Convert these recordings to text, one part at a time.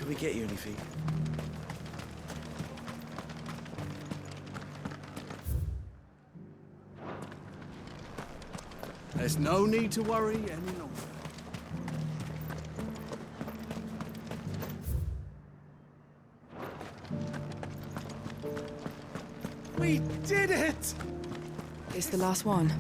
Can we get you anything? There's no need to worry any longer. We did it! It's the last one.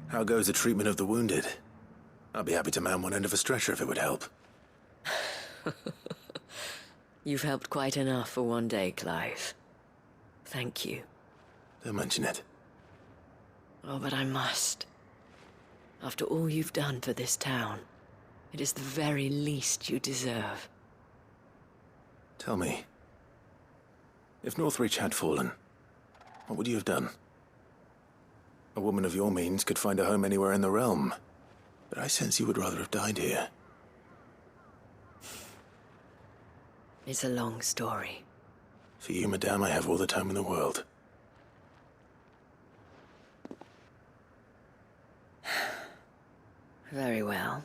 How goes the treatment of the wounded? I'd be happy to man one end of a stretcher if it would help. You've helped quite enough for one day, Clive. Thank you. Don't mention it. Oh, but I must. After all you've done for this town, it is the very least you deserve. Tell me, if Northreach had fallen, what would you have done? A woman of your means could find a home anywhere in the realm, but I sense you would rather have died here. It's a long story. For you, madame, I have all the time in the world. Very well.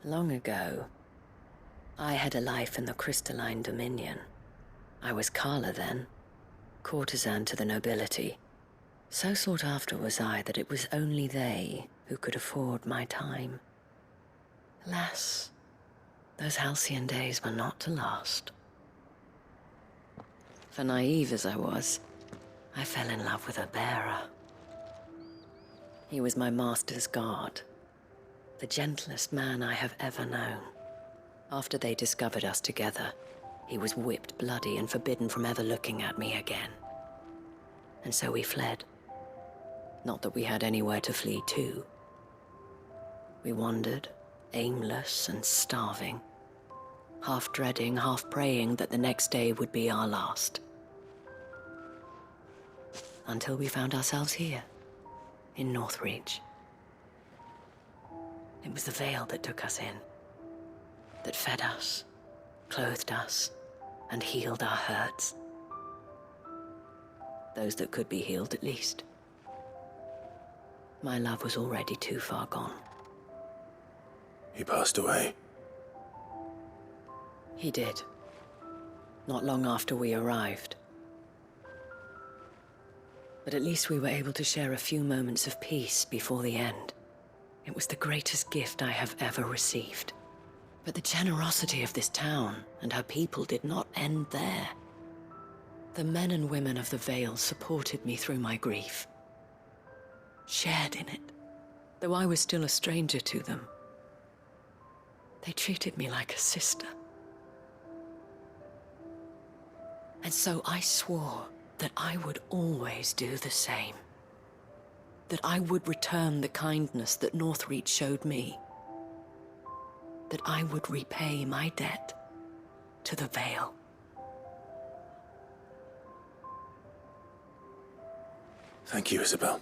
Long ago, I had a life in the Crystalline Dominion. I was Carla then, courtesan to the nobility. So sought after was I that it was only they who could afford my time. Alas, those halcyon days were not to last. For naive as I was, I fell in love with a bearer. He was my master's guard, the gentlest man I have ever known. After they discovered us together, he was whipped bloody and forbidden from ever looking at me again. And so we fled. Not that we had anywhere to flee to. We wandered, aimless and starving, half dreading, half praying that the next day would be our last. Until we found ourselves here, in Northreach. It was the Veil that took us in, that fed us, clothed us, and healed our hurts. Those that could be healed, at least. My love was already too far gone. He passed away. He did. Not long after we arrived. But at least we were able to share a few moments of peace before the end. It was the greatest gift I have ever received. But the generosity of this town and her people did not end there. The men and women of the Vale supported me through my grief. Shared in it, though I was still a stranger to them. They treated me like a sister. And so I swore that I would always do the same. That I would return the kindness that Northreach showed me. That I would repay my debt to the Vale. Thank you, Isabel,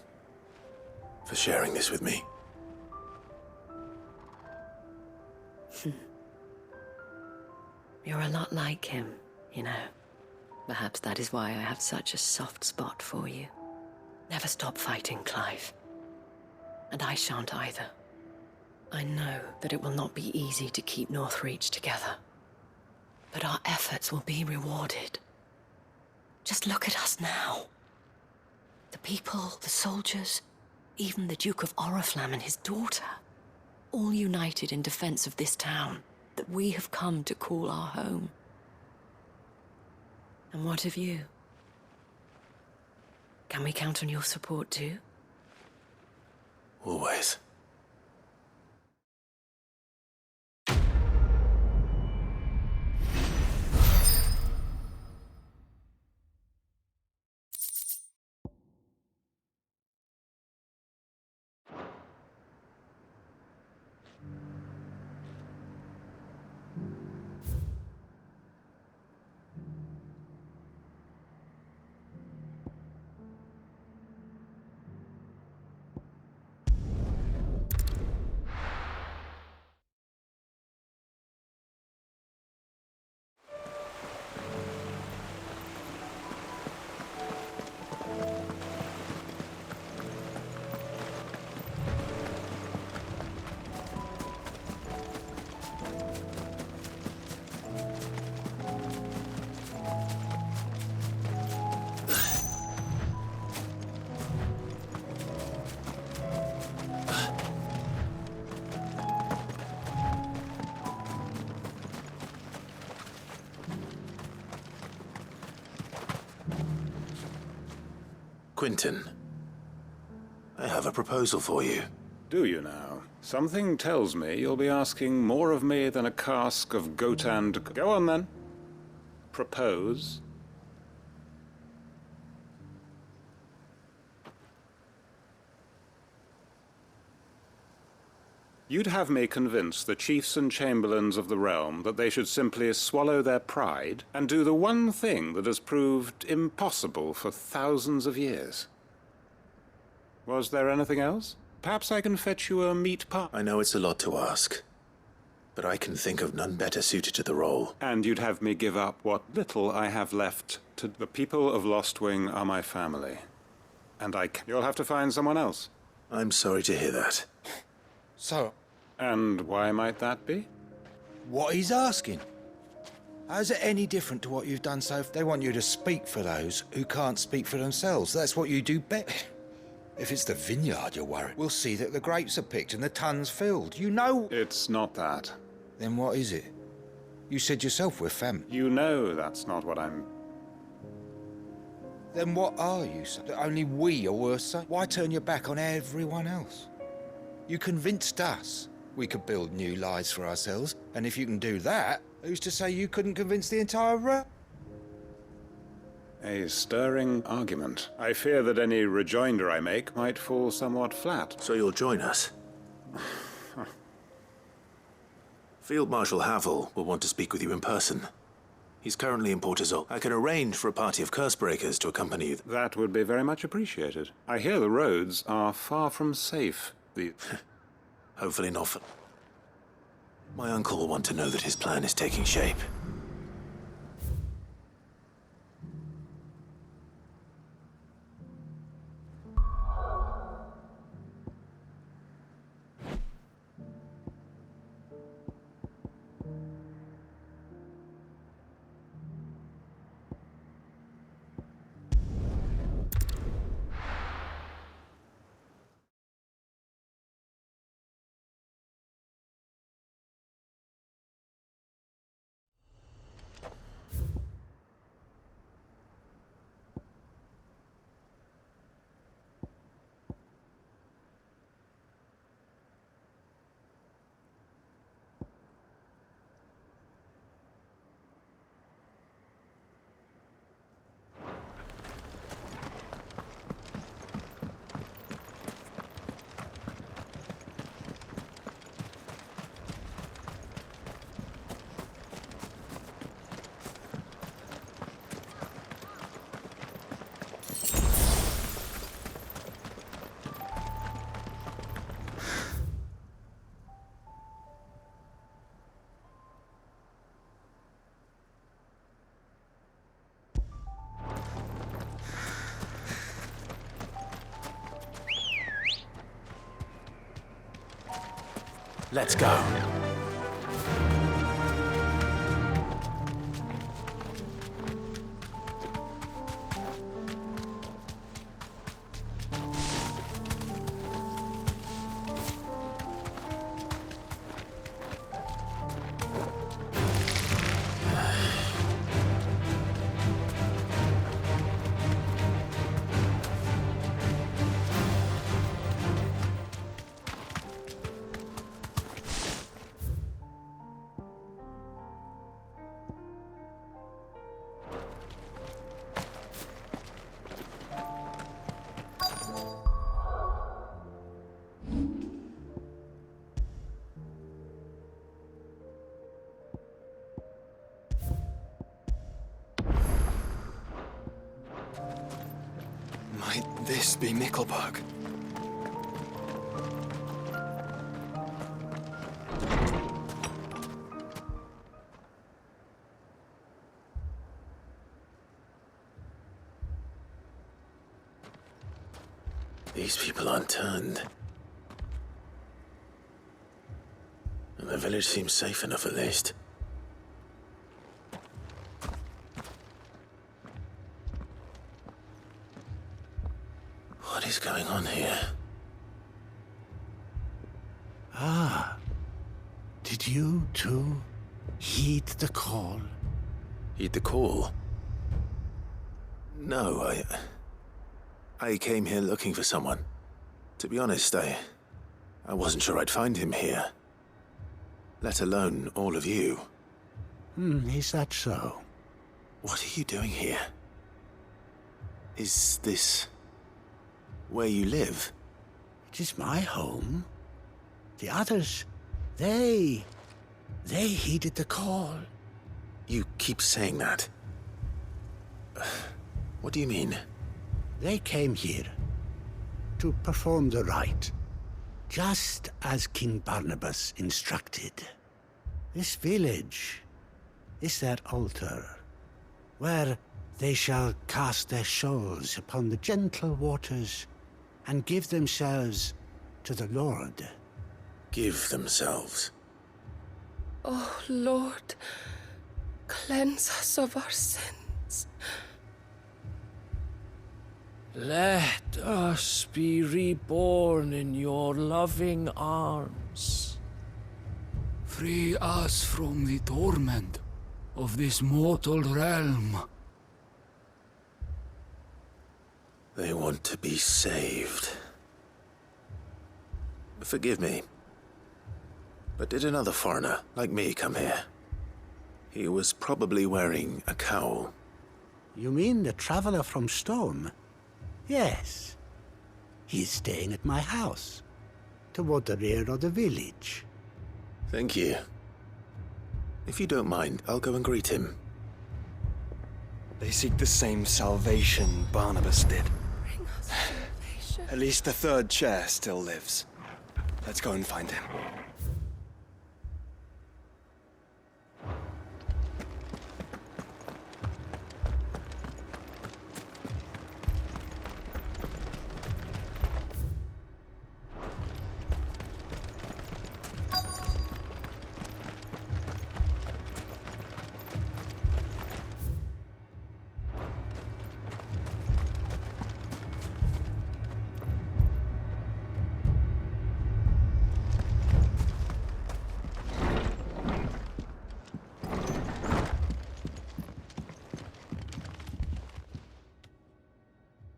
for sharing this with me. You're a lot like him, you know. Perhaps that is why I have such a soft spot for you. Never stop fighting, Clive. And I shan't either. I know that it will not be easy to keep Northreach together. But our efforts will be rewarded. Just look at us now. The people, the soldiers, even the Duke of Oriflamme and his daughter, all united in defense of this town that we have come to call our home. And what of you? Can we count on your support too? Always. Quentin, I have a proposal for you. Do you now? Something tells me you'll be asking more of me than a cask of Gotan. Go on then. Propose. You'd have me convince the chiefs and chamberlains of the realm that they should simply swallow their pride and do the one thing that has proved impossible for thousands of years. Was there anything else? Perhaps I can fetch you a meat pie. I know it's a lot to ask, but I can think of none better suited to the role. And you'd have me give up what little I have left to the people of Lostwing are my family. And you'll have to find someone else. I'm sorry to hear that. So, And why might that be? what he's asking? How's it any different to what you've done so far? They want you to speak for those who can't speak for themselves. That's what you do best. If it's the vineyard you're worried, we'll see that the grapes are picked and the tons filled. You know... It's not that. Then what is it? You said yourself we're family. You know that's not what I'm... Then what are you, son? That only we are worth saying? Why turn your back on everyone else? You convinced us we could build new lives for ourselves, and if you can do that, who's to say you couldn't convince the entire realm? A stirring argument. I fear that any rejoinder I make might fall somewhat flat. So you'll join us? Field Marshal Havel will want to speak with you in person. He's currently in Port Azul. I can arrange for a party of curse-breakers to accompany you. That would be very much appreciated. I hear the roads are far from safe. Hopefully not for... My uncle will want to know that his plan is taking shape. Let's go. Might this be Nickelbug? These people aren't turned. And the village seems safe enough at least. What is going on here? Ah, did you too heed the call? Heed the call? No, I came here looking for someone. To be honest, I wasn't sure I'd find him here. Let alone all of you. Is that so? What are you doing here? Is this where you live? It is my home. The others, they heeded the call. You keep saying that. What do you mean? They came here to perform the rite, just as King Barnabas instructed. This village is their altar, where they shall cast their souls upon the gentle waters and give themselves to the Lord. Give themselves. Oh, Lord, cleanse us of our sins. Let us be reborn in your loving arms. Free us from the torment of this mortal realm. They want to be saved. Forgive me, but did another foreigner like me come here? He was probably wearing a cowl. You mean the traveler from Stone? Yes. He is staying at my house, toward the rear of the village. Thank you. If you don't mind, I'll go and greet him. They seek the same salvation Barnabas did. Bring us salvation. At least the third chair still lives. Let's go and find him.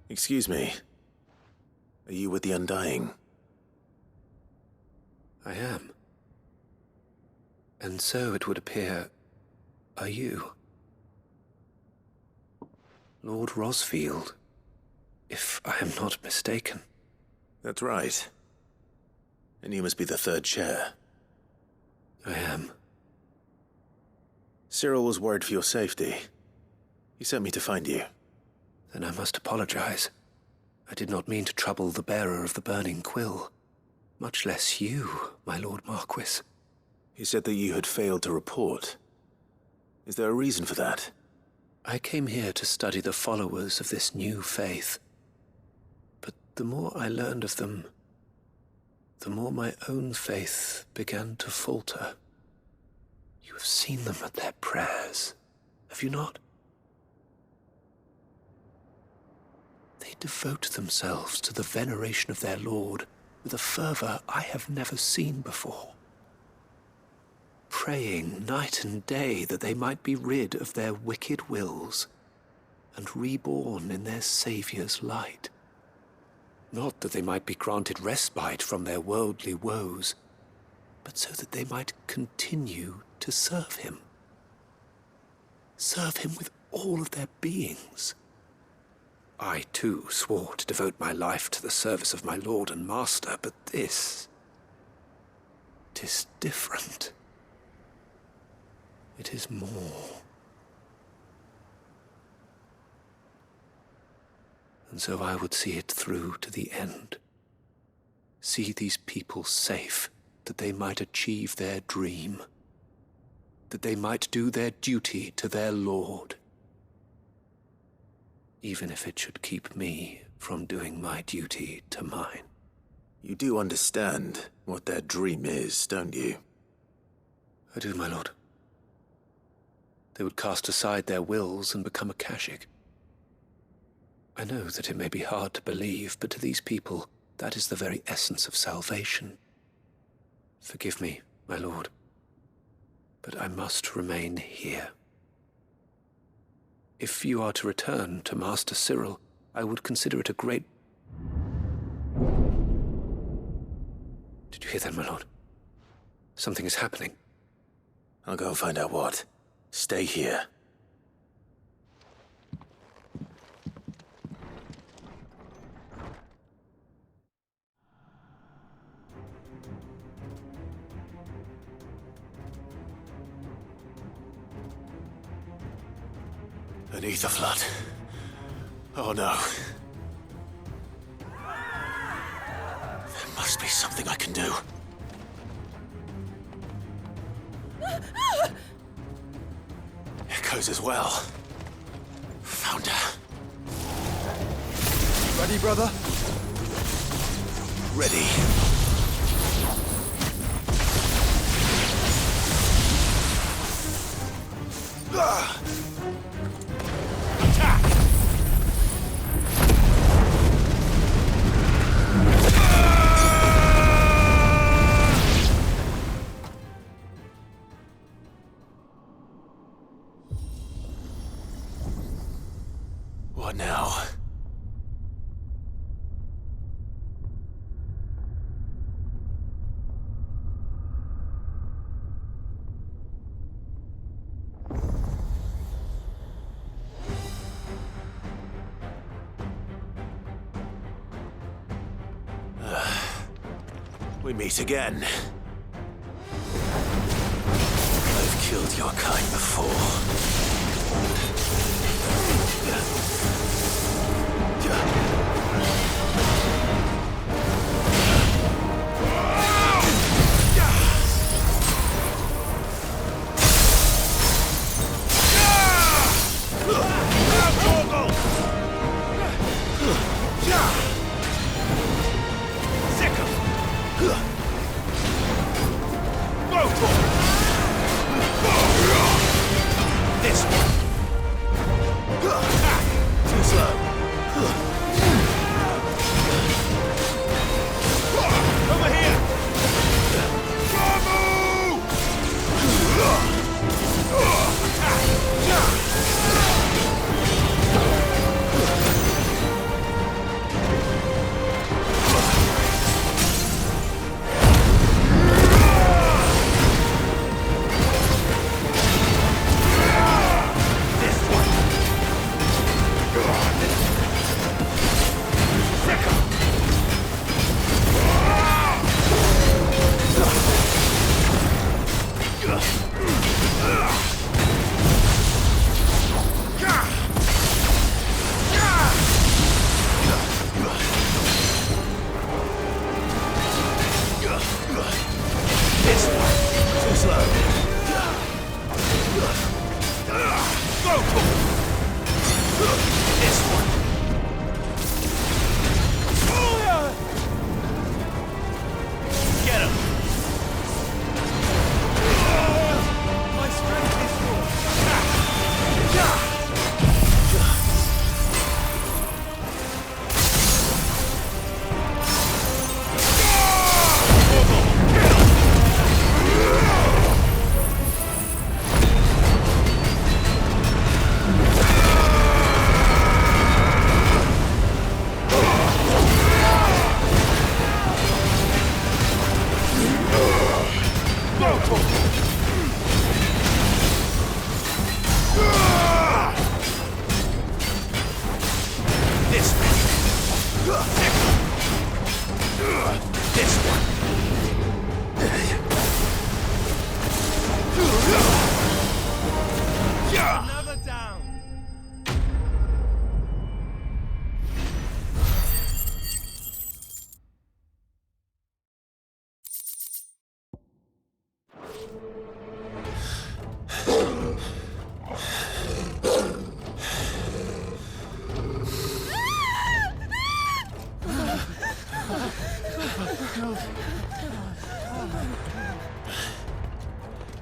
Excuse me. Are you with the Undying? I am. And so it would appear, are you? Lord Rosfield, if I am not mistaken. That's right. And you must be the third chair. I am. Cyril was worried for your safety. He sent me to find you. Then I must apologize. I did not mean to trouble the bearer of the burning quill. Much less you, my Lord Marquis. He said that you had failed to report. Is there a reason for that? I came here to study the followers of this new faith. But the more I learned of them, the more my own faith began to falter. You have seen them at their prayers, have you not? They devote themselves to the veneration of their Lord with a fervor I have never seen before. Praying night and day that they might be rid of their wicked wills and reborn in their Saviour's light. Not that they might be granted respite from their worldly woes, but so that they might continue to serve him. Serve him with all of their beings. I, too, swore to devote my life to the service of my Lord and Master, but this... 'tis different. It is more. And so I would see it through to the end. See these people safe, that they might achieve their dream. That they might do their duty to their Lord. Even if it should keep me from doing my duty to mine. You do understand what their dream is, don't you? I do, my lord. They would cast aside their wills and become a Kashik. I know that it may be hard to believe, but to these people, that is the very essence of salvation. Forgive me, my lord, but I must remain here. If you are to return to Master Cyril, I would consider it a great... Did you hear that, my lord? Something is happening. I'll go and find out what. Stay here. Beneath the flood. Oh no. There must be something I can do. Echoes as well. Found her. Ready, brother? Ready. What now? We meet again. I've killed your kind before.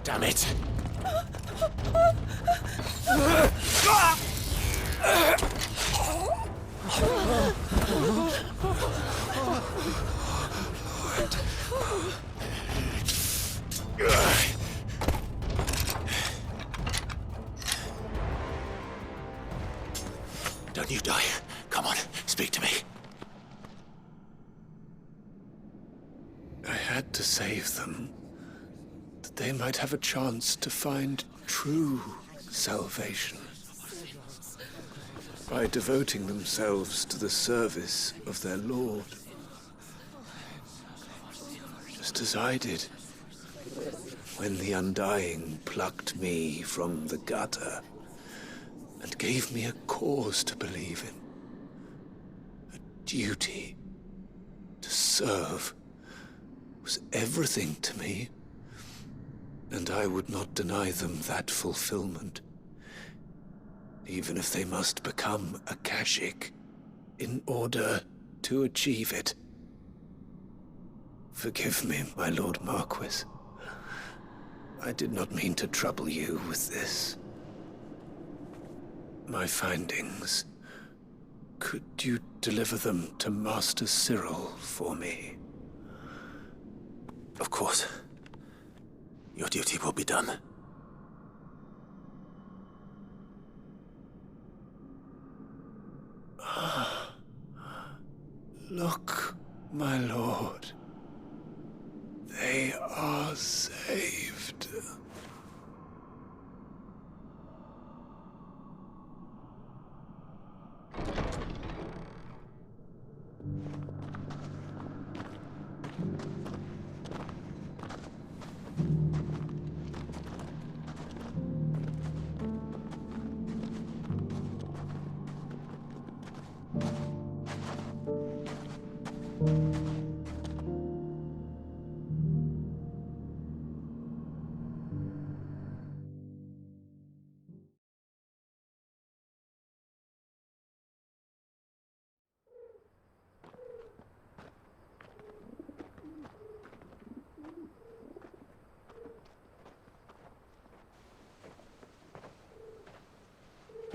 Damn it! Don't you die. Come on. Speak to me. I had to save them, that they might have a chance to find true salvation. By devoting themselves to the service of their Lord. Just as I did, when the Undying plucked me from the gutter and gave me a cause to believe in. A duty to serve was everything to me, and I would not deny them that fulfillment, even if they must become a Kashik in order to achieve it. Forgive me, my Lord Marquis. I did not mean to trouble you with this. My findings. Could you deliver them to Master Cyril for me? Of course. Your duty will be done. Look, my lord. They are saved.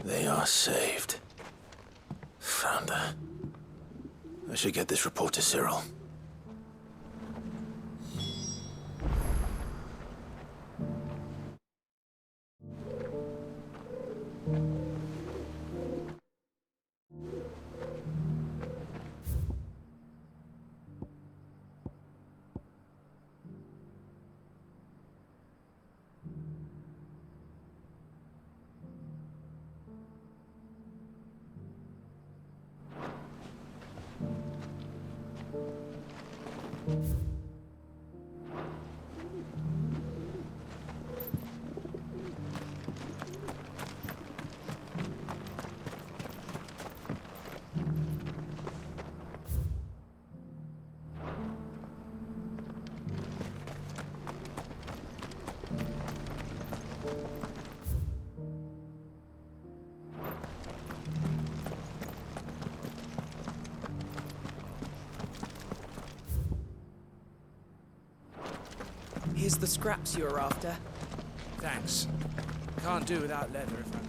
They are saved. Founder. I should get this report to Cyril. Here's the scraps you were after. Thanks. Can't do without leather if I...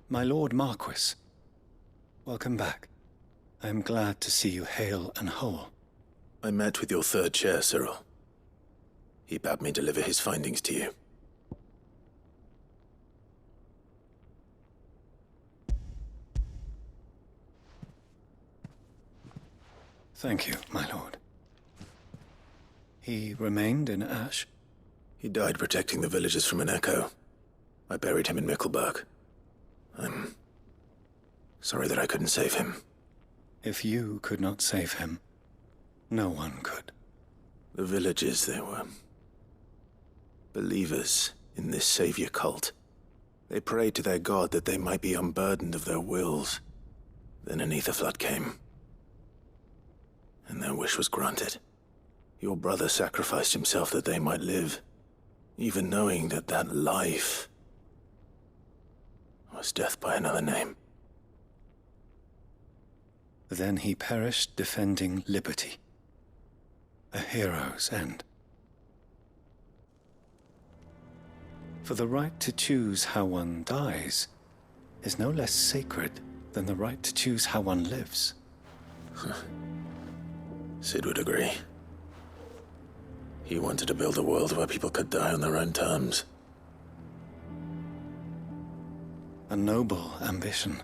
My Lord Marquis, welcome back. I am glad to see you hale and whole. I met with your third chair, Cyril. He bade me deliver his findings to you. Thank you, my lord. He remained in Ash? He died protecting the villagers from an echo. I buried him in Mickleburg. I'm sorry that I couldn't save him. If you could not save him, no one could. The villagers, they were believers in this savior cult. They prayed to their god that they might be unburdened of their wills. Then an ether flood came, and their wish was granted. Your brother sacrificed himself that they might live, even knowing that that life was death by another name. Then he perished defending liberty. A hero's end. For the right to choose how one dies is no less sacred than the right to choose how one lives. Sid would agree. He wanted to build a world where people could die on their own terms. A noble ambition.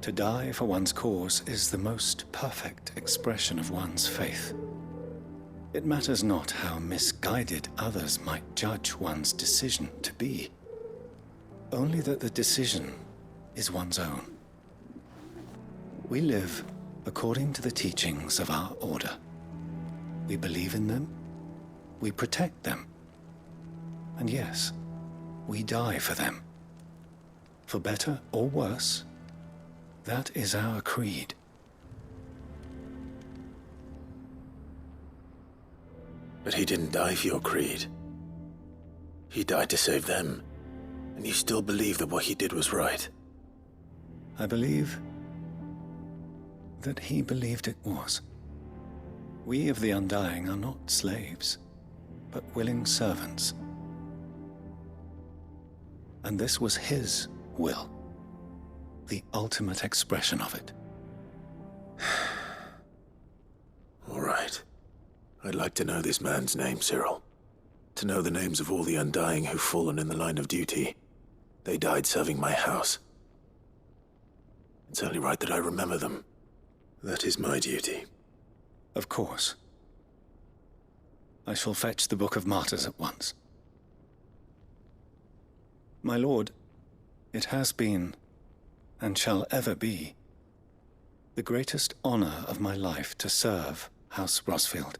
To die for one's cause is the most perfect expression of one's faith. It matters not how misguided others might judge one's decision to be, only that the decision is one's own. We live according to the teachings of our order. We believe in them, we protect them, and yes, we die for them. For better or worse, that is our creed. But he didn't die for your creed. He died to save them, and you still believe that what he did was right. I believe that he believed it was. We of the Undying are not slaves, but willing servants. And this was his will, the ultimate expression of it. All right. I'd like to know this man's name, Cyril. To know the names of all the Undying who've fallen in the line of duty. They died serving my house. It's only right that I remember them. That is my duty. Of course. I shall fetch the Book of Martyrs at once. My lord, it has been, and shall ever be, the greatest honor of my life to serve House Rosfield.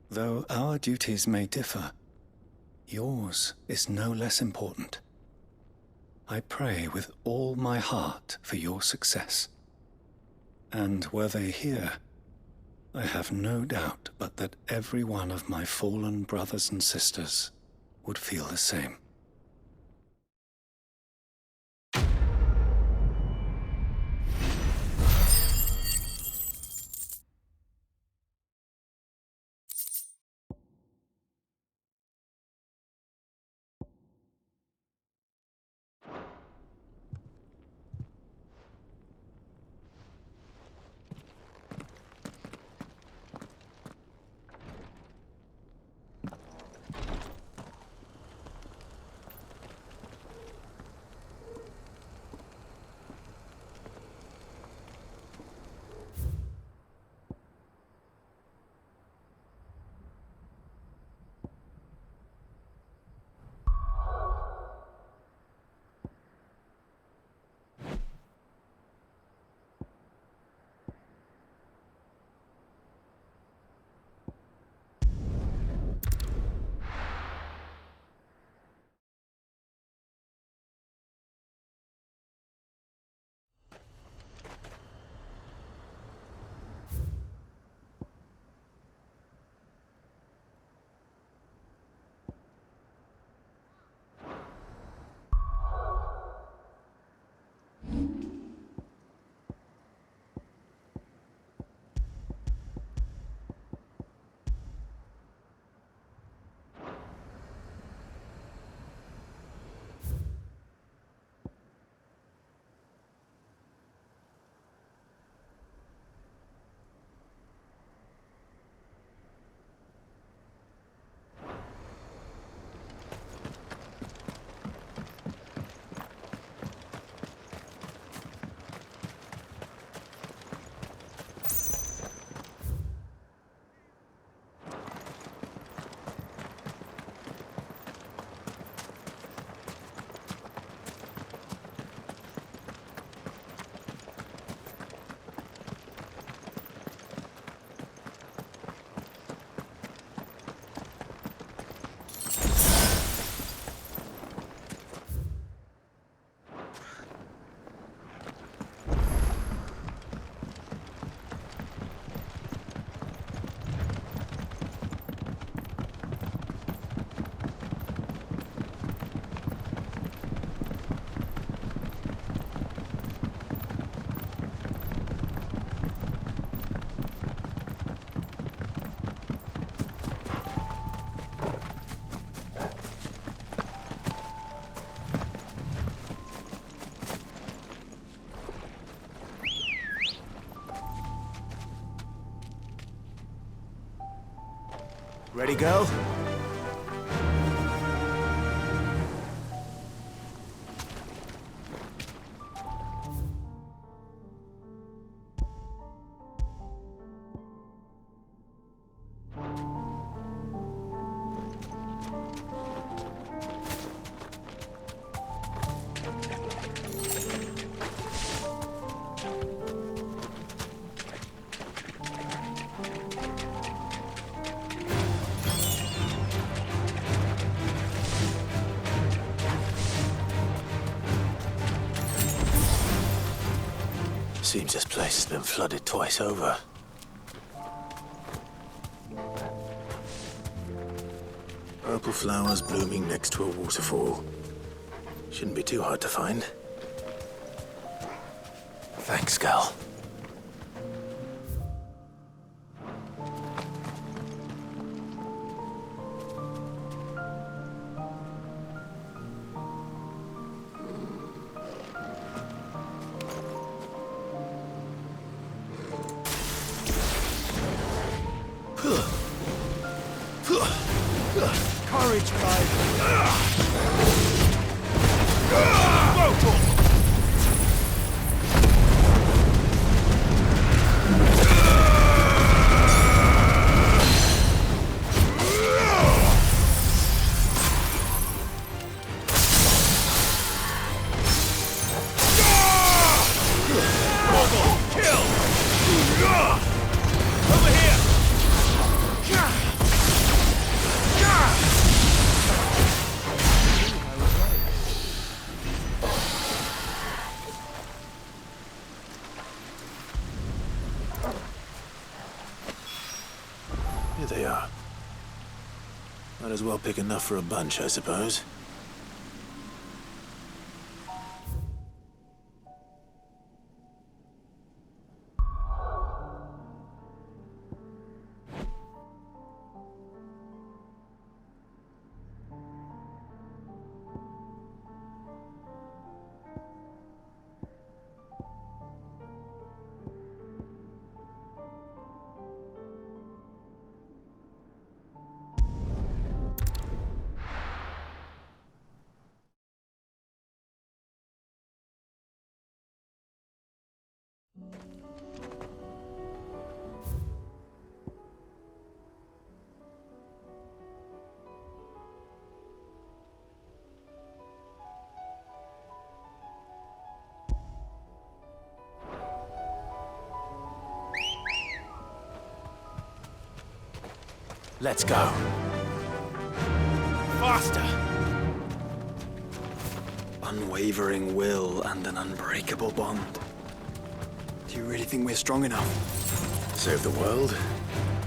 Though our duties may differ, yours is no less important. I pray with all my heart for your success. And were they here, I have no doubt but that every one of my fallen brothers and sisters would feel the same. Ready, girl? Seems this place has been flooded twice over. Purple flowers blooming next to a waterfall. Shouldn't be too hard to find. Thanks, Gal. Courage, Clive. Here they are. Might as well pick enough for a bunch, I suppose. Let's go. Faster! Unwavering will and an unbreakable bond. Do you really think we're strong enough? Save the world?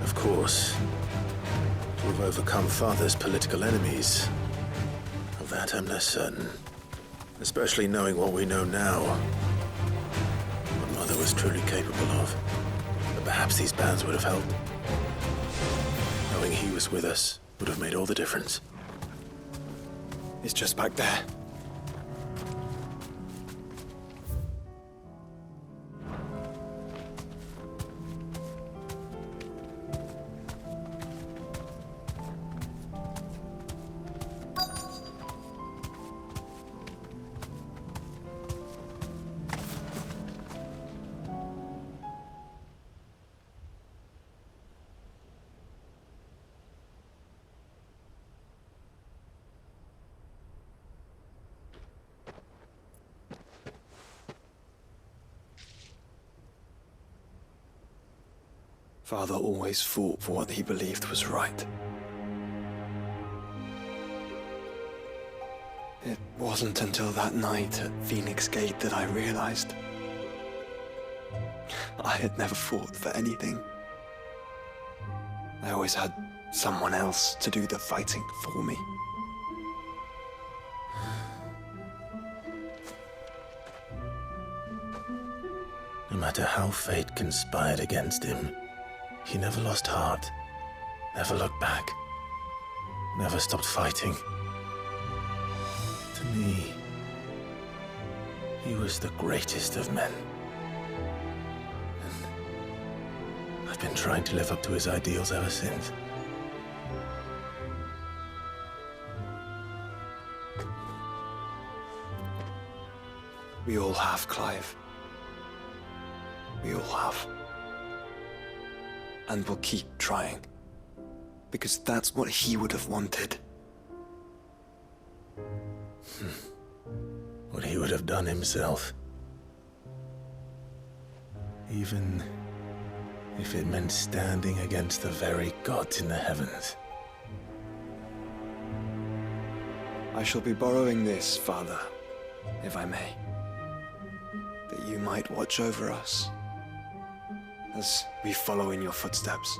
Of course. To have overcome Father's political enemies. Of that I'm less certain. Especially knowing what we know now. What Mother was truly capable of. But perhaps these bands would have helped. Knowing he was with us would have made all the difference. It's just back there. Father always fought for what he believed was right. It wasn't until that night at Phoenix Gate that I realized I had never fought for anything. I always had someone else to do the fighting for me. No matter how fate conspired against him, he never lost heart, never looked back, never stopped fighting. To me, he was the greatest of men. And I've been trying to live up to his ideals ever since. We all have, Clive. We all have. And we'll keep trying. Because that's what he would have wanted. What he would have done himself. Even if it meant standing against the very gods in the heavens. I shall be borrowing this, Father, if I may. That you might watch over us as we follow in your footsteps.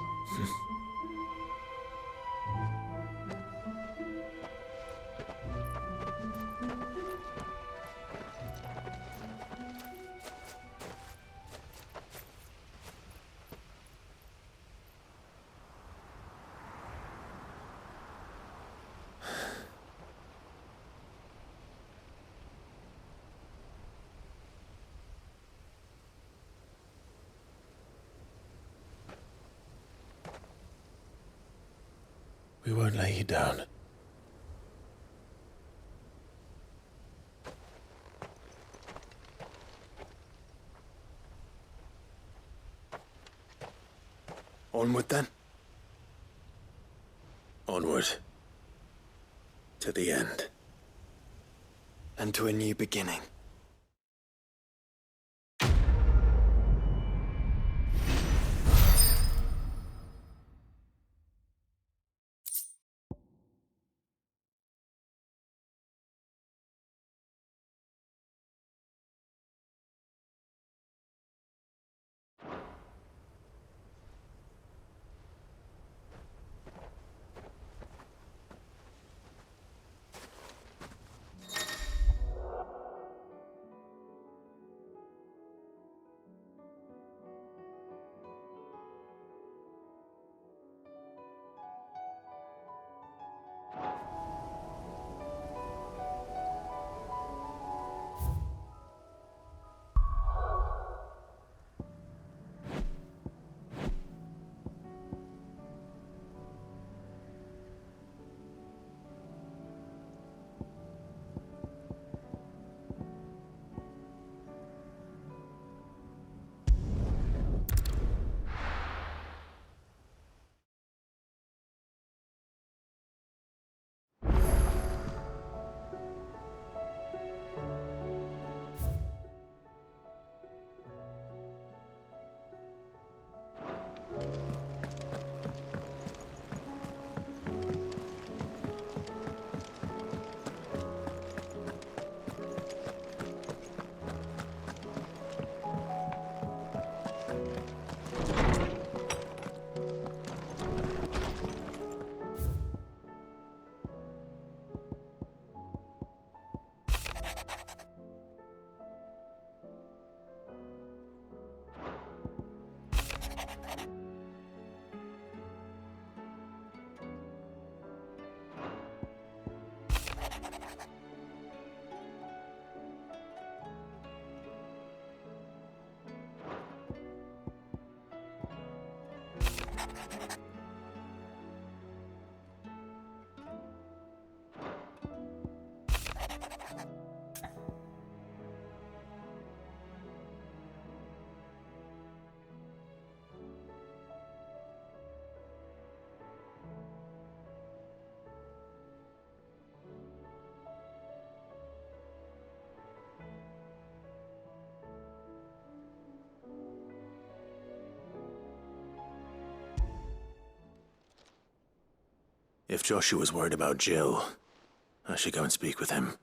We won't lay you down. Onward then. Onward. To the end. And to a new beginning. If Joshua's worried about Jill, I should go and speak with him.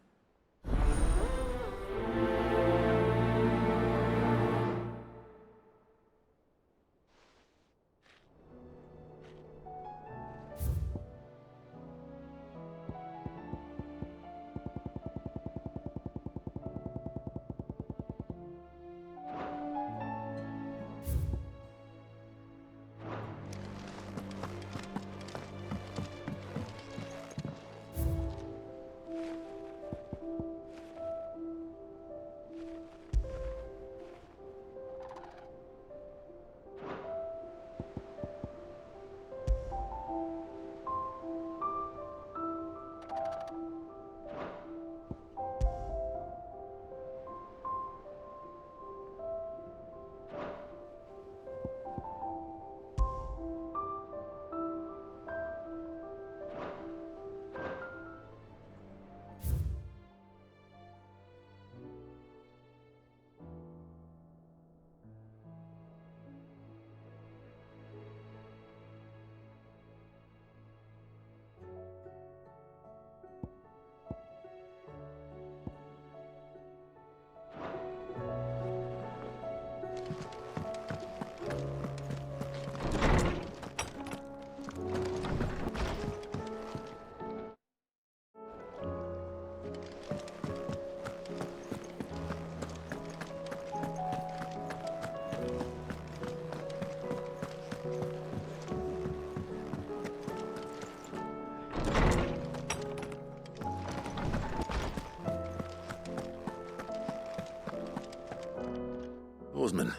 Lawsman.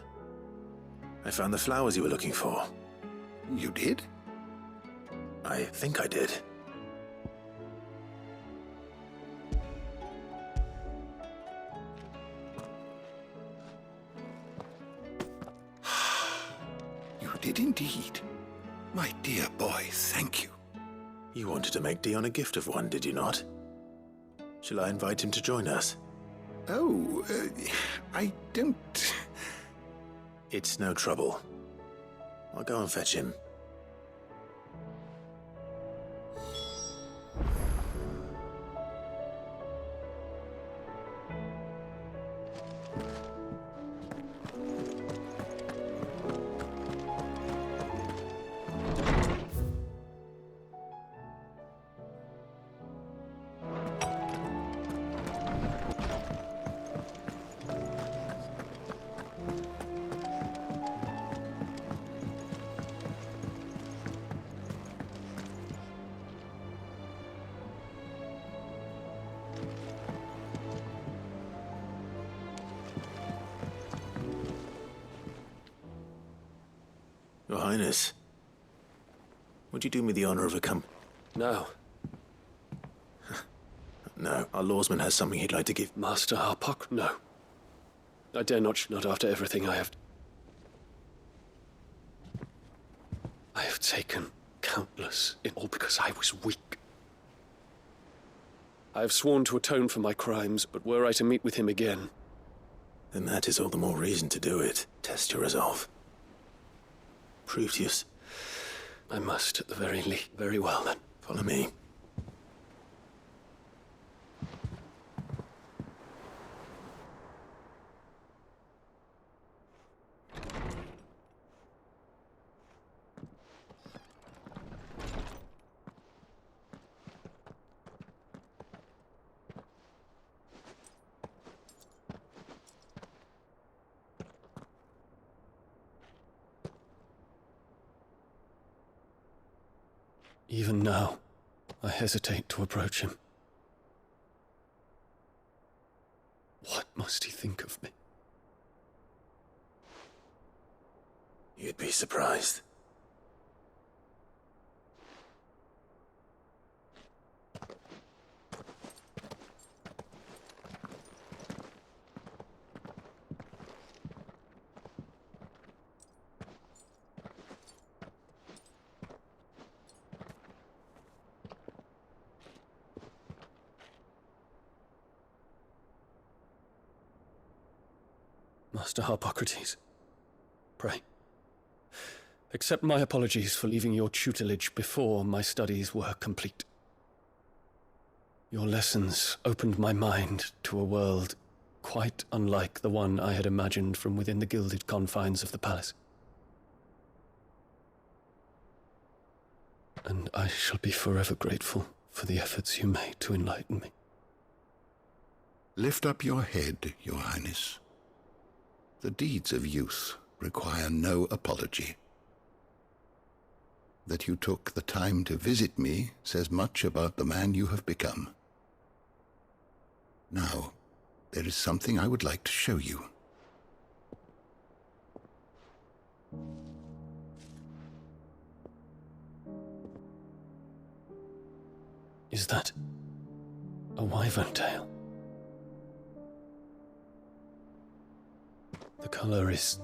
I found the flowers you were looking for. You did? I think I did. You did indeed. My dear boy, thank you. You wanted to make Dion a gift of one, did you not? Shall I invite him to join us? Oh, I don't... It's no trouble. I'll go and fetch him. Your Highness, would you do me the honor of a No, No, our lawsman has something he'd like to give. Master Harpock, no. I dare not after everything I have... I have taken countless, in all because I was weak. I have sworn to atone for my crimes, but were I to meet with him again... Then that is all the more reason to do it. Test your resolve. Prove to us. I must, at the very least. Very well, then. Follow me. Even now, I hesitate to approach him. What must he think of me? You'd be surprised. Master Harpocrates, pray, accept my apologies for leaving your tutelage before my studies were complete. Your lessons opened my mind to a world quite unlike the one I had imagined from within the gilded confines of the palace. And I shall be forever grateful for the efforts you made to enlighten me. Lift up your head, Your Highness. The deeds of youth require no apology. That you took the time to visit me says much about the man you have become. Now, there is something I would like to show you. Is that a wyvern tail? The color is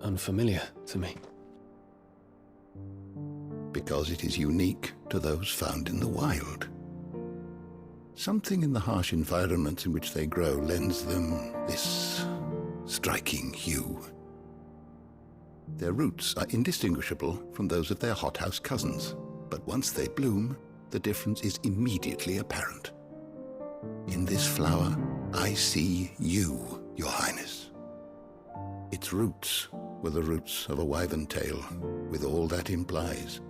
unfamiliar to me. Because it is unique to those found in the wild. Something in the harsh environments in which they grow lends them this striking hue. Their roots are indistinguishable from those of their hothouse cousins, but once they bloom, the difference is immediately apparent. In this flower, I see you, Your Highness. Its roots were the roots of a wyvern tail, with all that implies.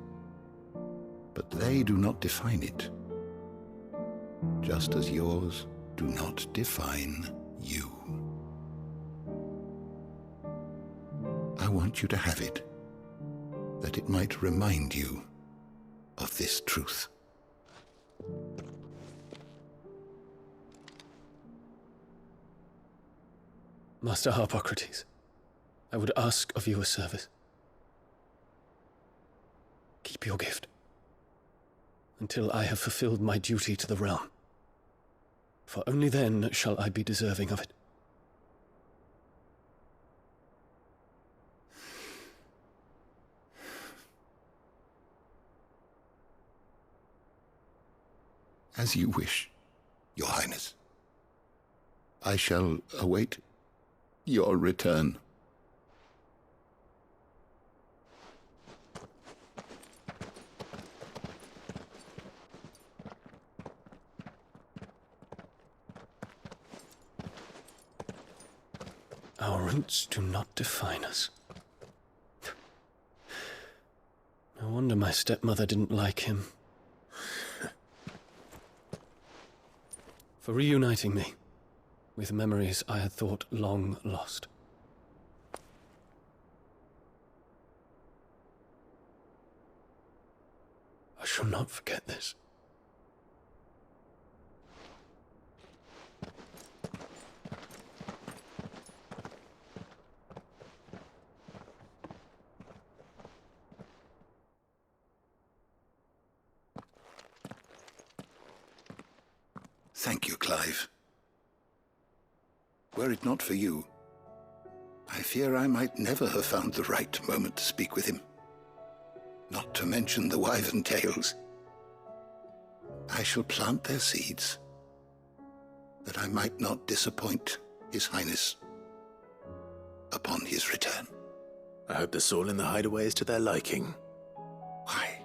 But they do not define it, just as yours do not define you. I want you to have it, that it might remind you of this truth. Master Harpocrates, I would ask of you a service. Keep your gift until I have fulfilled my duty to the realm, for only then shall I be deserving of it. As you wish, Your Highness. I shall await your return. Our roots do not define us. No wonder my stepmother didn't like him. For reuniting me with memories I had thought long lost. I shall not forget this. Thank you, Clive. Were it not for you, I fear I might never have found the right moment to speak with him. Not to mention the wyvern tales. I shall plant their seeds, that I might not disappoint His Highness upon his return. I hope the soil in the hideaway is to their liking. Why,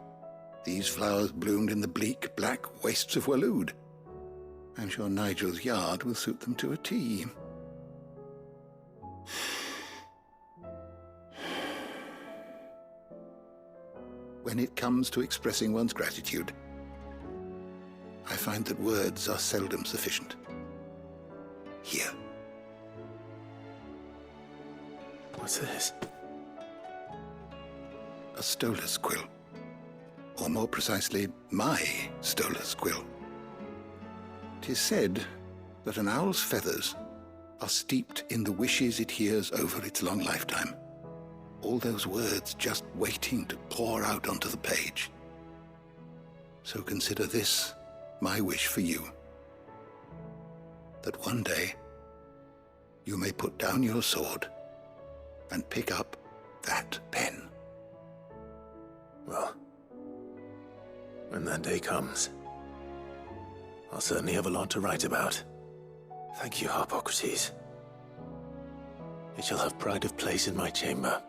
these flowers bloomed in the bleak, black wastes of Waloed. I'm sure Nigel's yard will suit them to a T. When it comes to expressing one's gratitude, I find that words are seldom sufficient. Here. What's this? A stolas quill. Or more precisely, my stolas quill. 'Tis said that an owl's feathers are steeped in the wishes it hears over its long lifetime. All those words just waiting to pour out onto the page. So consider this my wish for you. That one day you may put down your sword and pick up that pen. Well, when that day comes, I'll certainly have a lot to write about. Thank you, Harpocrates. It shall have pride of place in my chamber.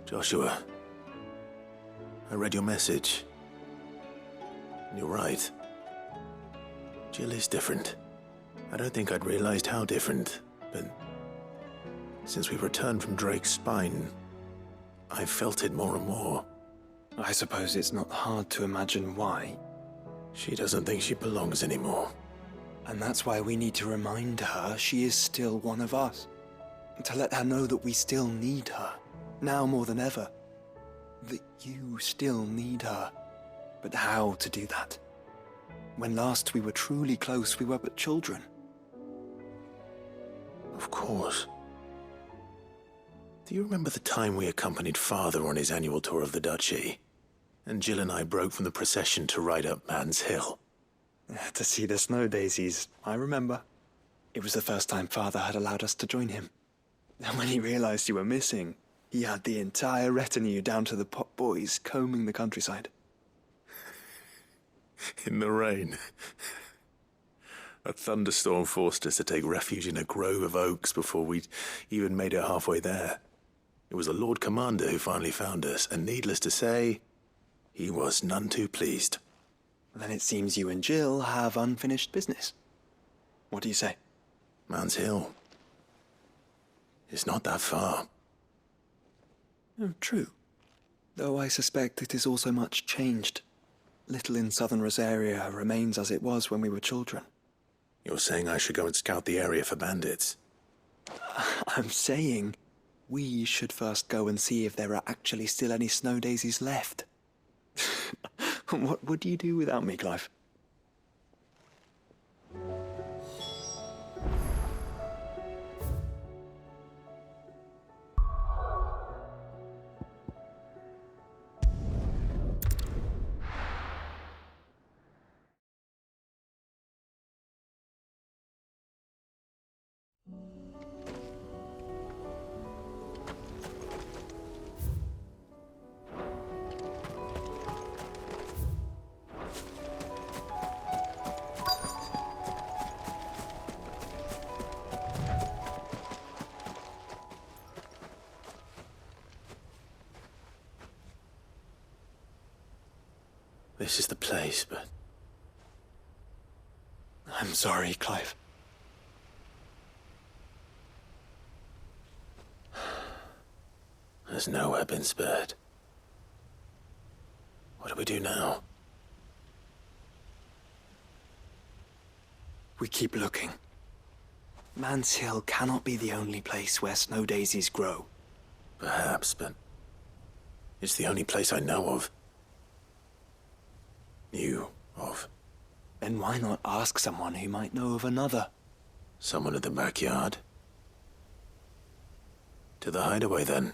Joshua, I read your message. You're right. Jill is different. I don't think I'd realized how different, but since we returned from Drake's spine, I've felt it more and more. I suppose it's not hard to imagine why. She doesn't think she belongs anymore. And that's why we need to remind her she is still one of us. To let her know that we still need her. Now more than ever. That you still need her. But how to do that? When last we were truly close, we were but children. Of course. Do you remember the time we accompanied Father on his annual tour of the Duchy? and Jill and I broke from the procession to ride up Man's Hill. To see the snow daisies, I remember. It was the first time Father had allowed us to join him. And when he realized you were missing, he had the entire retinue down to the pot boys combing the countryside. In the rain. A thunderstorm forced us to take refuge in a grove of oaks before we'd even made it halfway there. It was the Lord Commander who finally found us, and needless to say, he was none too pleased. Then it seems you and Jill have unfinished business. What do you say? Man's Hill. It's not that far. Oh, true. Though I suspect it is also much changed. Little in southern Rosaria remains as it was when we were children. You're saying I should go and scout the area for bandits? I'm saying we should first go and see if there are actually still any snow daisies left. What would you do without me, Clive? This is the place, but... I'm sorry, Clive. There's nowhere been spared. What do we do now? We keep looking. Man's Hill cannot be the only place where snow daisies grow. Perhaps, but... it's the only place I know of. Knew of. Then why not ask someone who might know of another? Someone in the backyard? To the hideaway, then.